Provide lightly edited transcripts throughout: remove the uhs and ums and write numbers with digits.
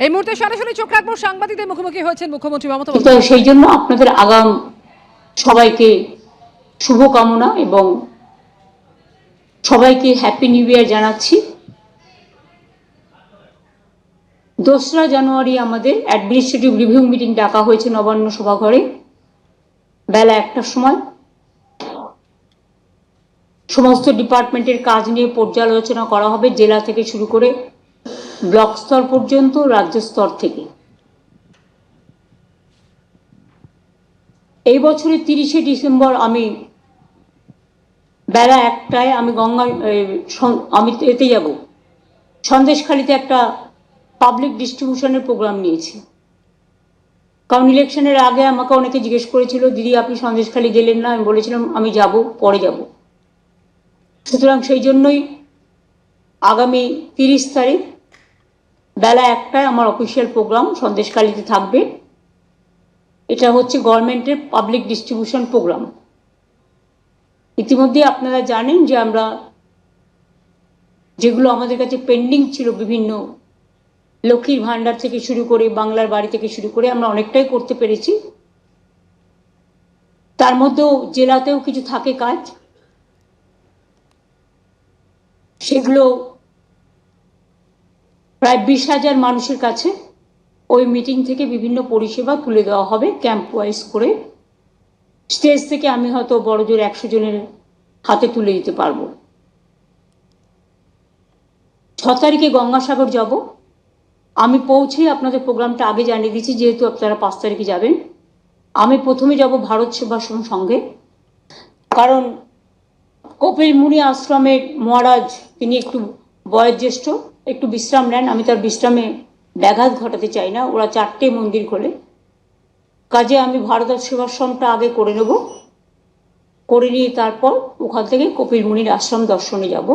এই মুহূর্তে সরাসরি চোখ রাখবো সাংবাদিকদের মুখোমুখি হয়েছেন মুখ্যমন্ত্রী মমতা বন্দ্যোপাধ্যায়। সেই জন্য আপনাদের আগাম সবাইকে শুভকামনা এবং সবাইকে হ্যাপি নিউ ইয়ার জানাচ্ছি। 2রা জানুয়ারি আমাদের অ্যাডমিনিস্ট্রেটিভ রিভিউ মিটিং ডাকা হয়েছে নবান্ন সভাঘরে বেলা 1টার সময়। সমস্ত ডিপার্টমেন্টের কাজ নিয়ে পর্যালোচনা করা হবে, জেলা থেকে শুরু করে ব্লক স্তর পর্যন্ত, রাজ্য স্তর থেকে। এই বছরের 30শে ডিসেম্বর আমি বেলা 1টায় আমি এতে যাব, সন্দেশখালীতে একটা পাবলিক ডিস্ট্রিবিউশনের প্রোগ্রাম নিয়েছি। কারণ ইলেকশনের আগে আমাকে অনেকে জিজ্ঞেস করেছিল, দিদি আপনি সন্দেশখালী গেলেন না। আমি বলেছিলাম আমি যাব, পরে যাব। সুতরাং সেই জন্যই আগামী 30 তারিখ বেলা 1টায় আমার অফিসিয়াল প্রোগ্রাম সন্দেশখালীতে থাকবে। এটা হচ্ছে গভর্নমেন্টের পাবলিক ডিস্ট্রিবিউশন প্রোগ্রাম। ইতিমধ্যে আপনারা জানেন যে আমরা যেগুলো আমাদের কাছে পেন্ডিং ছিল, বিভিন্ন লক্ষ্মীর ভান্ডার থেকে শুরু করে বাংলার বাড়ি থেকে শুরু করে আমরা অনেকটাই করতে পেরেছি। তার মধ্যেও জেলাতেও কিছু থাকে কাজ, সেগুলো প্রায় 20,000 মানুষের কাছে ওই মিটিং থেকে বিভিন্ন পরিষেবা তুলে দেওয়া হবে ক্যাম্প ওয়াইজ করে। স্টেজ থেকে আমি হয়তো বড়জোর 100 জনের হাতে তুলে দিতে পারবো। 6 তারিখে গঙ্গাসাগর যাব। আমি পৌঁছে আপনাদের প্রোগ্রামটা আগে জানিয়ে দিচ্ছি, যেহেতু আপনারা 5 তারিখে যাবেন। আমি প্রথমে যাব ভারত সেবাশ্রম সংঘে, কারণ কপিল মুনি আশ্রমের মহারাজ তিনি একটু বয়োজ্যেষ্ঠ, একটু বিশ্রাম নেন। আমি তার বিশ্রামে ব্যাঘাত ঘটাতে চাই না। ওরা 4টে মন্দির খোলে, কাজে আমি ভারত সেবাশ্রমটা আগে করে নেব, করে নিয়ে তারপর ওখান থেকে কপিল মুনির আশ্রম দর্শনে যাব।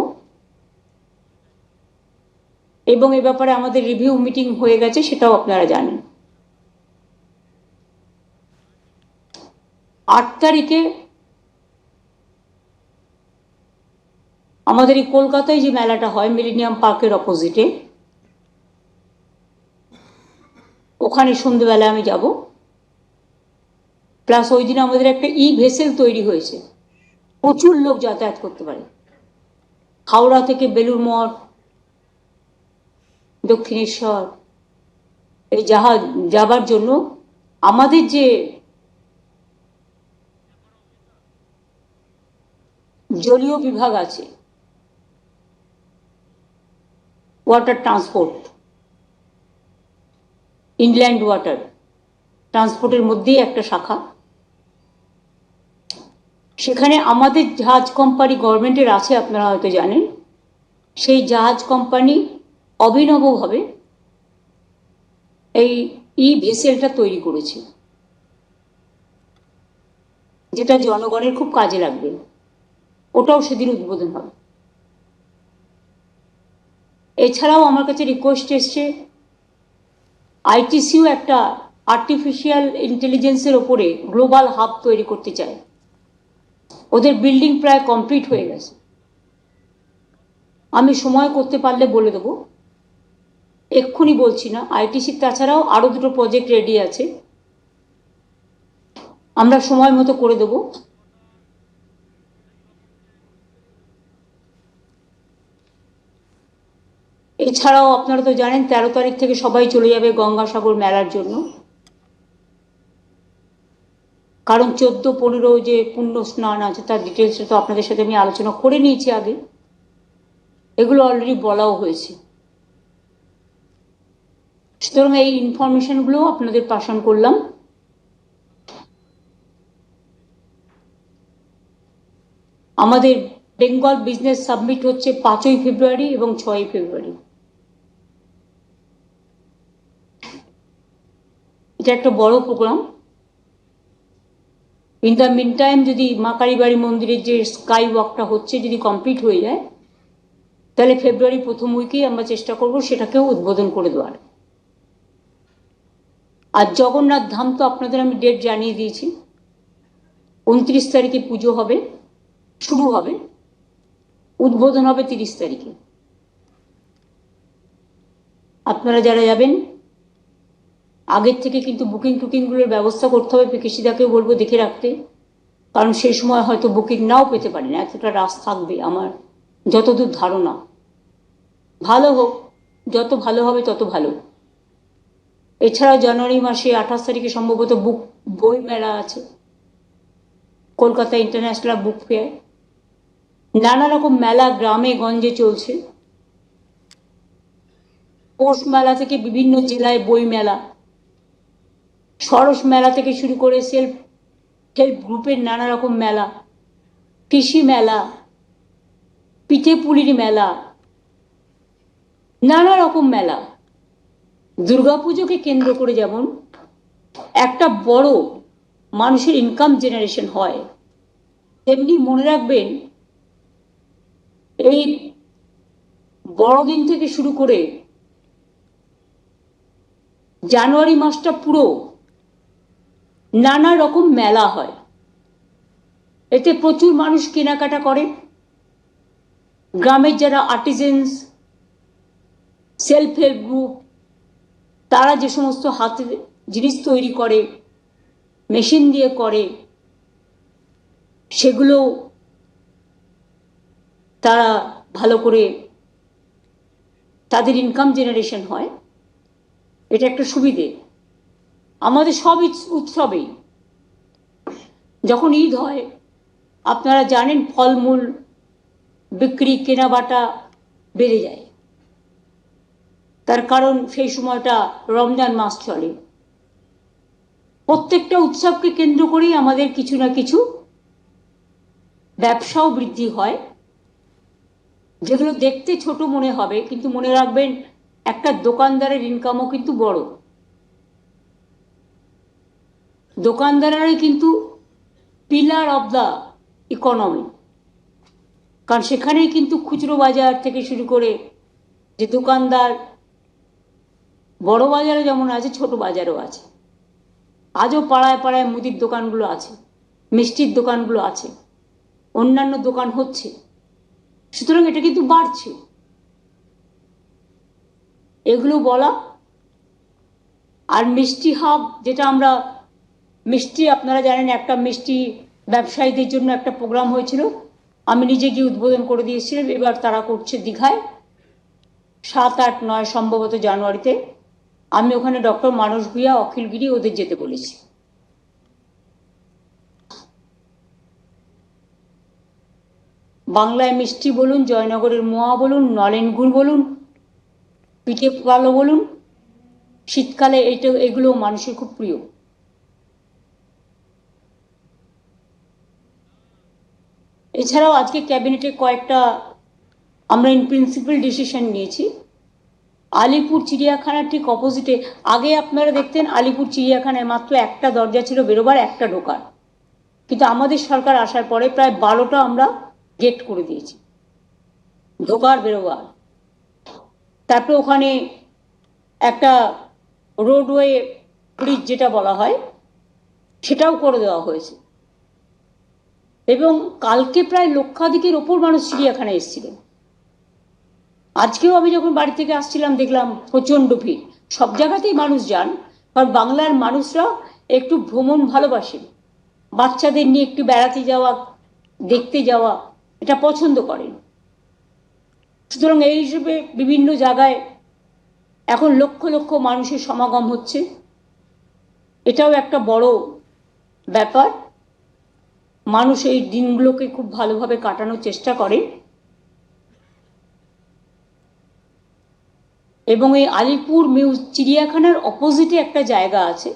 এবং এ ব্যাপারে আমাদের রিভিউ মিটিং হয়ে গেছে, সেটাও আপনারা জানেন। 8 তারিখে আমাদের এই কলকাতায় যে মেলাটা হয় মিলেনিয়াম পার্কের অপোজিটে, ওখানে সন্ধ্যেবেলা আমি যাব। প্লাস ওই দিন আমাদের একটা ভেসেল তৈরি হয়েছে, প্রচুর লোক যাতায়াত করতে পারে। হাওড়া থেকে বেলুড় মঠ, দক্ষিণেশ্বর এই জাহাজ যাবার জন্য আমাদের যে জলীয় বিভাগ আছে, ওয়াটার ট্রান্সপোর্ট, ইনল্যান্ড ওয়াটার ট্রান্সপোর্টের মধ্যেই একটা শাখা, সেখানে আমাদের জাহাজ কোম্পানি গভর্নমেন্টের আছে, আপনারা হয়তো জানেন। সেই জাহাজ কোম্পানি অভিনবভাবে এই ভেসেলটা তৈরি করেছে, যেটা জনগণের খুব কাজে লাগবে। ওটাও সেদিন উদ্বোধন হবে। এছাড়াও আমার কাছে রিকোয়েস্ট এসছে, আইটিসিও একটা আর্টিফিশিয়াল ইন্টেলিজেন্সের ওপরে গ্লোবাল হাব তৈরি করতে চায়। ওদের বিল্ডিং প্রায় কমপ্লিট হয়ে গেছে। আমি সময় করতে পারলে বলে দেবো, এক্ষুনি বলছি না। আইটিসি তাছাড়াও আরো 2টো প্রজেক্ট রেডি আছে, আমরা সময় মতো করে দেবো। এছাড়াও আপনারা তো জানেন 13 তারিখ থেকে সবাই চলে যাবে গঙ্গাসাগর মেলার জন্য, কারণ 14-15 যে পুণ্য স্নান আছে তার ডিটেলসটা তো আপনাদের সাথে আমি আলোচনা করে নিয়েছি আগে, এগুলো অলরেডি বলাও হয়েছে। সুতরাং এই ইনফরমেশনগুলো আপনাদের পাশন করলাম। আমাদের বেঙ্গল বিজনেস সাবমিট হচ্ছে 5ই ফেব্রুয়ারি এবং 6ই ফেব্রুয়ারি। এটা একটা বড় programme. In the meantime যদি মা কালীবাড়ি মন্দিরের যে স্কাই ওয়াকটা হচ্ছে যদি কমপ্লিট হয়ে যায়, তাহলে ফেব্রুয়ারি প্রথম উইকেই আমরা চেষ্টা করব সেটাকেও উদ্বোধন করে দেওয়ার। আর জগন্নাথ ধাম তো আপনাদের আমি ডেট জানিয়ে দিয়েছি, 29 তারিখে পুজো হবে, শুরু হবে, উদ্বোধন হবে 30 তারিখে। আপনারা যারা যাবেন আগের থেকে কিন্তু টুকিংগুলোর ব্যবস্থা করতে হবে। পিকেশিদাকেও বলবো দেখে রাখতে, কারণ সেই সময় হয়তো বুকিং নাও পেতে পারি না, এতটা রাশ থাকবে আমার যতদূর ধারণা। ভালো হোক, যত ভালো হবে তত ভালো। এছাড়াও জানুয়ারি মাসে 28 তারিখে সম্ভবত বই মেলা আছে, কলকাতা ইন্টারন্যাশনাল বুক ফেয়ার। নানা রকম মেলা গ্রামে গঞ্জে চলছে, পৌষ মেলা থেকে বিভিন্ন জেলায় বই মেলা, সরস মেলা থেকে শুরু করে সেলফ হেল্প গ্রুপের নানা রকম মেলা, কৃষি মেলা, পিঠে পুলির মেলা, নানা রকম মেলা। দুর্গাপুজোকে কেন্দ্র করে যেমন একটা বড় মানুষের ইনকাম জেনারেশন হয়, তেমনি মনে রাখবেন এই বড়দিন থেকে শুরু করে জানুয়ারি মাসটা পুরো নানা রকম মেলা হয়। এতে প্রচুর মানুষ কেনাকাটা করে। গ্রামের যারা আর্টিজেন্স, সেলফ হেল্প গ্রুপ, তারা যে সমস্ত হাতে জিনিস তৈরি করে, মেশিন দিয়ে করে, সেগুলো তারা ভালো করে তাদের ইনকাম জেনারেশন হয়। এটা একটা সুবিধে। আমাদের সব উৎসবেই যখন ঈদ হয়, আপনারা জানেন ফলমূল বিক্রি কেনাবাটা বেড়ে যায়, তার কারণ সেই সময়টা রমজান মাস চলে। প্রত্যেকটা উৎসবকে কেন্দ্র করেই আমাদের কিছু না কিছু ব্যবসাও বৃদ্ধি হয়, যেগুলো দেখতে ছোট মনে হবে, কিন্তু মনে রাখবেন একটা দোকানদারের ইনকামও কিন্তু বড়। দোকানদারাই কিন্তু পিলার অব দ্য ইকোনমি, কারণ সেখানেই কিন্তু খুচরো বাজার থেকে শুরু করে যে দোকানদার, বড় বাজারে যেমন আছে ছোট বাজারও আছে। আজও পাড়ায় পাড়ায় মুদির দোকানগুলো আছে, মিষ্টির দোকানগুলো আছে, অন্যান্য দোকান হচ্ছে। সুতরাং এটা কিন্তু বাড়ছে। এগুলো বলা। আর মিষ্টি হাব, যেটা আমরা মিষ্টি, আপনারা জানেন একটা মিষ্টি ব্যবসায়ীদের জন্য একটা প্রোগ্রাম হয়েছিল, আমি নিজে গিয়ে উদ্বোধন করে দিয়েছিলাম। এবার তারা করছে দীঘায় 7, 8, 9 সম্ভবত জানুয়ারিতে। আমি ওখানে ডক্টর মানস ভূঁইয়া, অখিল গিরি ওদের যেতে বলেছি। বাংলায় মিষ্টি বলুন, জয়নগরের মোয়া বলুন, নলেন গুড় বলুন, পিঠে কালো বলুন, শীতকালে এগুলো মানুষের খুব প্রিয়। এছাড়াও আজকে ক্যাবিনেটে কয়েকটা আমরা ইন প্রিন্সিপাল ডিসিশন নিয়েছি। আলিপুর চিড়িয়াখানার ঠিক অপোজিটে, আগে আপনারা দেখতেন আলিপুর চিড়িয়াখানায় মাত্র একটা দরজা ছিল বেরোবার, একটা ঢোকার, কিন্তু আমাদের সরকার আসার পরে প্রায় 12টা আমরা গেট করে দিয়েছি, ঢোকার বেরোবার। তারপরে ওখানে একটা রোডওয়ে ব্রিজ যেটা বলা হয়, সেটাও করে দেওয়া হয়েছে। এবং কালকে প্রায় লক্ষাধিকের ওপর মানুষ চিড়িয়াখানায় এসেছিলেন। আজকেও আমি যখন বাড়ি থেকে আসছিলাম দেখলাম প্রচণ্ড ভিড়। সব জায়গাতেই মানুষ যান, কারণ বাংলার মানুষরা একটু ভ্রমণ ভালোবাসেন, বাচ্চাদের নিয়ে একটু বেড়াতে যাওয়া, দেখতে যাওয়া, এটা পছন্দ করেন। সুতরাং এই হিসেবে বিভিন্ন জায়গায় এখন লক্ষ লক্ষ মানুষের সমাগম হচ্ছে, এটাও একটা বড় ব্যাপার। মানুষ এই দিনগুলোকে খুব ভালোভাবে কাটানোর চেষ্টা করে। এবং এই আলিপুর চিড়িয়াখানার অপোজিটে একটা জায়গা আছে,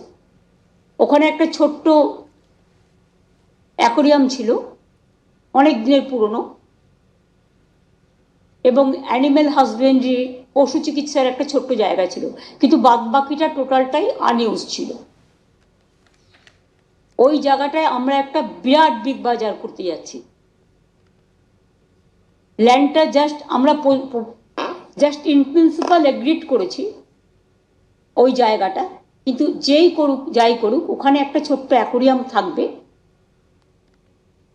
ওখানে একটা ছোট্ট অ্যাকোরিয়াম ছিল, অনেক দিনের পুরনো, এবং অ্যানিম্যাল হাজবেন্ডারি, পশু চিকিৎসার একটা ছোট্ট জায়গা ছিল, কিন্তু বাদবাকিটা টোটালটাই আনইউজ ছিল। ওই জায়গাটায় আমরা একটা বিরাট বিগ বাজার করতে যাচ্ছি। ল্যান্ডটা আমরা জাস্ট ইন প্রিন্সিপাল এগ্রিড করেছি ওই জায়গাটা, কিন্তু যাই করুক ওখানে একটা ছোট্ট অ্যাকোরিয়াম থাকবে,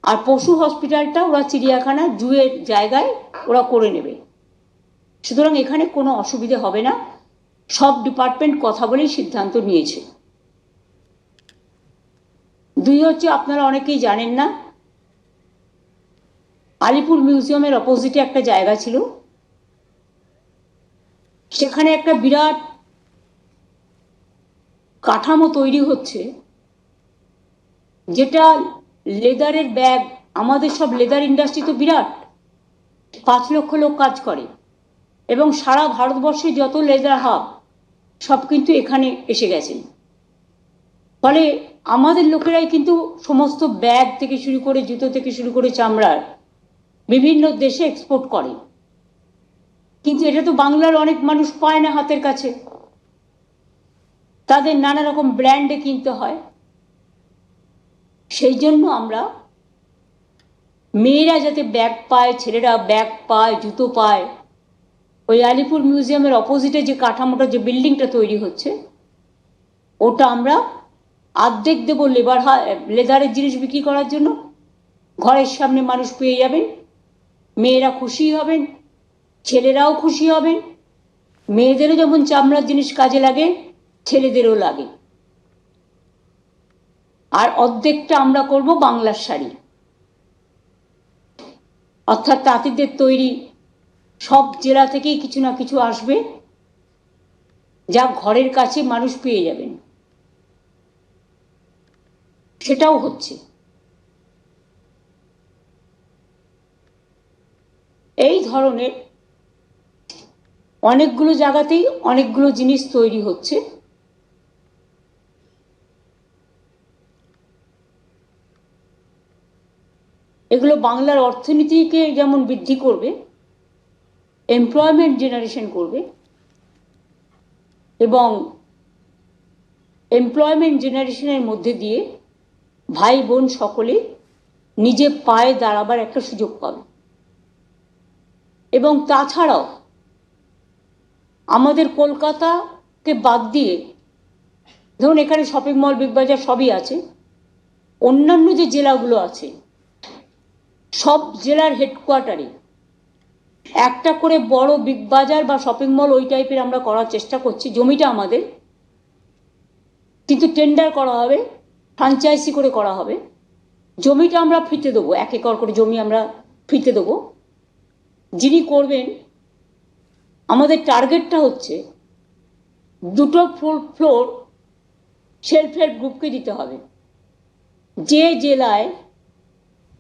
আর পশু হসপিটালটা ওরা চিড়িয়াখানা জুয়ের জায়গায় ওরা করে নেবে। সুতরাং এখানে কোনো অসুবিধে হবে না। সব ডিপার্টমেন্ট কথা বলেই সিদ্ধান্ত নিয়েছে। দুই হচ্ছে, আপনারা অনেকেই জানেন না, আলিপুর মিউজিয়ামের অপোজিটে একটা জায়গা ছিল, সেখানে একটা বিরাট কাঠামো তৈরি হচ্ছে, যেটা লেদারের ব্যাগ, আমাদের সব লেদার ইন্ডাস্ট্রি তো বিরাট, 5 লক্ষ লোক কাজ করে, এবং সারা ভারতবর্ষে যত লেদার হাব সব কিন্তু এখানে এসে গেছেন। ফলে আমাদের লোকেরাই কিন্তু সমস্ত ব্যাগ থেকে শুরু করে, জুতো থেকে শুরু করে, চামড়ার বিভিন্ন দেশে এক্সপোর্ট করে। কিন্তু এটা তো বাংলার অনেক মানুষ পায় না হাতের কাছে, তাদের নানা রকম ব্র্যান্ডে কিনতে হয়। সেই জন্য আমরা মেয়েরা যাতে ব্যাগ পায়, ছেলেরা ব্যাগ পায়, জুতো পায়, ওই আলিপুর মিউজিয়ামের অপোজিটে যে কাঠামোটা, যে বিল্ডিংটা তৈরি হচ্ছে, ওটা আমরা অর্ধেক দেবো লেদারের জিনিস বিক্রি করার জন্য। ঘরের সামনে মানুষ পেয়ে যাবেন, মেয়েরা খুশি হবেন, ছেলেরাও খুশি হবেন। মেয়েদেরও যেমন চামড়ার জিনিস কাজে লাগে, ছেলেদেরও লাগে। আর অর্ধেকটা আমরা করব বাংলার শাড়ি, অর্থাৎ তাঁতিদের তৈরি। সব জেলা থেকেই কিছু না কিছু আসবে, যা ঘরের কাছে মানুষ পেয়ে যাবেন। সেটাও হচ্ছে। এই ধরনের অনেকগুলো জায়গাতেই অনেকগুলো জিনিস তৈরি হচ্ছে। এগুলো বাংলার অর্থনীতিকে যেমন বৃদ্ধি করবে, এমপ্লয়মেন্ট জেনারেশন করবে, এবং এমপ্লয়মেন্ট জেনারেশনের মধ্যে দিয়ে ভাই বোন সকলে নিজে পায়ে দাঁড়াবার একটা সুযোগ পাবে। এবং তাছাড়াও আমাদের কলকাতাকে বাদ দিয়ে, ধরুন এখানে শপিং মল, বিগ বাজার সবই আছে, অন্যান্য যে জেলাগুলো আছে, সব জেলার হেডকোয়ার্টারে একটা করে বড় বিগ বাজার বা শপিং মল ওই টাইপের আমরা করার চেষ্টা করছি। জমিটা আমাদের, কিন্তু টেন্ডার করা হবে, ফ্র্যাঞ্চাইজি করে করা হবে। জমিটা আমরা ফ্রিতে দেবো, 1 একর করে জমি আমরা ফ্রিতে দেবো। যিনি করবেন, আমাদের টার্গেটটা হচ্ছে 2টো ফ্লোর সেলফ হেল্প গ্রুপকে দিতে হবে। যে জেলায়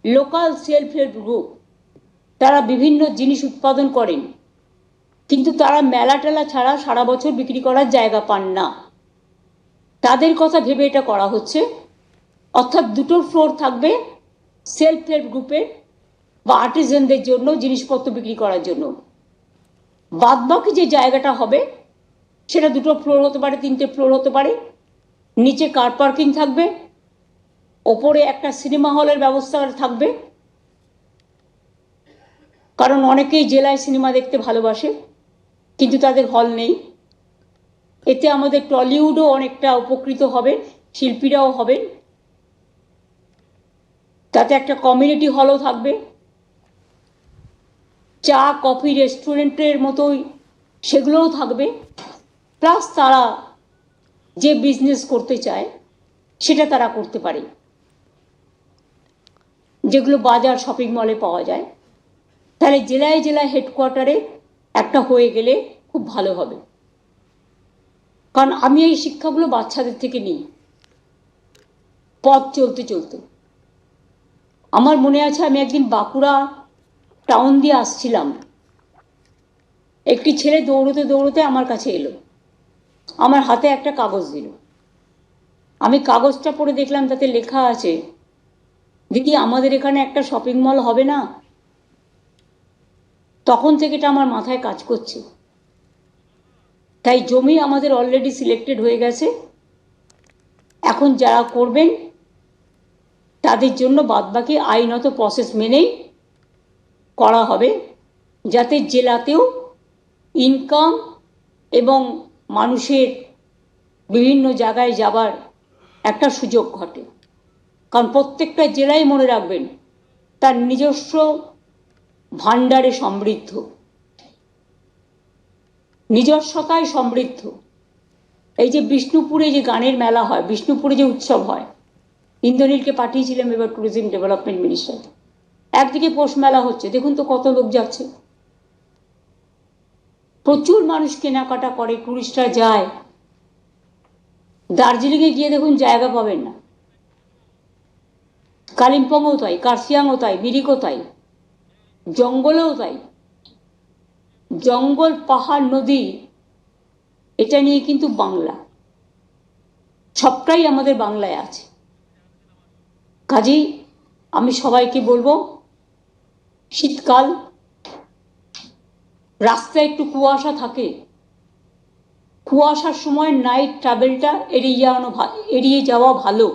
লোকাল সেলফ হেল্প গ্রুপ, তারা বিভিন্ন জিনিস উৎপাদন করেন, কিন্তু তারা মেলা টেলা ছাড়া সারা বছর বিক্রি করার জায়গা পান না, তাদের কথা ভেবে এটা করা হচ্ছে। অর্থাৎ 2টো ফ্লোর থাকবে সেলফ হেল্প গ্রুপের বা আর্টিজানদের জন্য জিনিসপত্র বিক্রি করার জন্য। বাদবাকি যে জায়গাটা হবে সেটা 2টো ফ্লোর হতে পারে, 3টে ফ্লোর হতে পারে। নিচে কার পার্কিং থাকবে, ওপরে একটা সিনেমা হলের ব্যবস্থা থাকবে, কারণ অনেকেই জেলায় সিনেমা দেখতে ভালোবাসে কিন্তু তাদের হল নেই। এতে আমাদের টলিউডও অনেকটা উপকৃত হবে, শিল্পীরাও হবেন। তাতে একটা কমিউনিটি হলও থাকবে, চা কফি রেস্টুরেন্টের মতোই সেগুলোও থাকবে। প্লাস তারা যে বিজনেস করতে চায় সেটা তারা করতে পারে, যেগুলো বাজার শপিং মলে পাওয়া যায়। তাহলে জেলায় জেলায় হেডকোয়ার্টারে একটা হয়ে গেলে খুব ভালো হবে। কারণ আমি এই শিক্ষাগুলো বাচ্চাদের থেকে নিই, পথ চলতে চলতে। আমার মনে আছে, আমি একদিন বাঁকুড়া টাউন দিয়ে আসছিলাম, একটি ছেলে দৌড়তে দৌড়তে আমার কাছে এলো, আমার হাতে একটা কাগজ দিল। আমি কাগজটা পড়ে দেখলাম তাতে লেখা আছে, দিদি আমাদের এখানে একটা শপিং মল হবে না? তখন থেকে এটা আমার মাথায় কাজ করছে। তাই জমি আমাদের অলরেডি সিলেক্টেড হয়ে গেছে। এখন যারা করবেন তাদের জন্য বাদবাকি আইনত প্রসেস মেনেই করা হবে, যাতে জেলাতেও ইনকাম এবং মানুষের বিভিন্ন জায়গায় যাবার একটা সুযোগ ঘটে। কারণ প্রত্যেকটা জেলায়, মনে রাখবেন, তার নিজস্ব ভাণ্ডারে সমৃদ্ধ। নিজস্বতায় সমৃদ্ধ। এই যে বিষ্ণুপুরে যে গানের মেলা হয়, বিষ্ণুপুরে যে উৎসব হয়, ইন্দ্রনীলকে পাঠিয়েছিলাম এবার ট্যুরিজম ডেভেলপমেন্ট মিনিস্টার। একদিকে পৌষ মেলা হচ্ছে, দেখুন তো কত লোক যাচ্ছে, প্রচুর মানুষ কেনাকাটা করে, টুরিস্টরা যায়। দার্জিলিংয়ে গিয়ে দেখুন জায়গা পাবেন না, কালিম্পংও তাই, কার্সিয়াংও তাই, মিরিকও তাই, জঙ্গলেও তাই। জঙ্গল, পাহাড়, নদী, এটা নিয়ে কিন্তু বাংলা, সবটাই আমাদের বাংলায় আছে। কাজেই আমি সবাইকে বলবো, শীতকাল, রাস্তায় একটু কুয়াশা থাকে, কুয়াশার সময় নাইট ট্রাভেলটা এড়িয়ে যাওয়া ভালো।